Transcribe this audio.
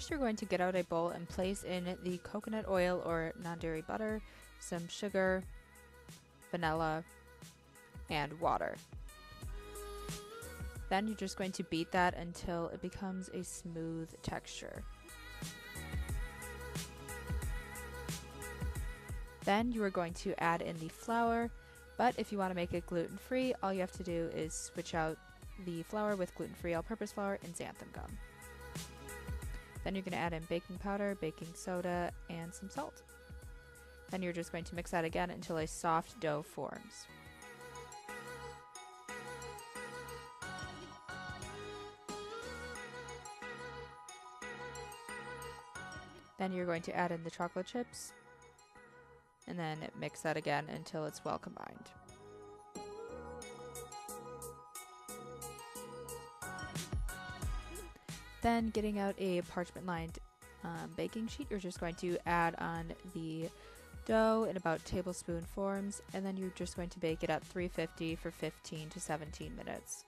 First, you're going to get out a bowl and place in the coconut oil or non-dairy butter, some sugar, vanilla, and water. Then you're just going to beat that until it becomes a smooth texture. Then you are going to add in the flour, but if you want to make it gluten-free, all you have to do is switch out the flour with gluten-free all-purpose flour and xanthan gum. Then you're going to add in baking powder, baking soda, and some salt. Then you're just going to mix that again until a soft dough forms. Then you're going to add in the chocolate chips, and then mix that again until it's well combined. Then, getting out a parchment-lined baking sheet, you're just going to add on the dough in about tablespoon forms, and then you're just going to bake it at 350 for 15 to 17 minutes.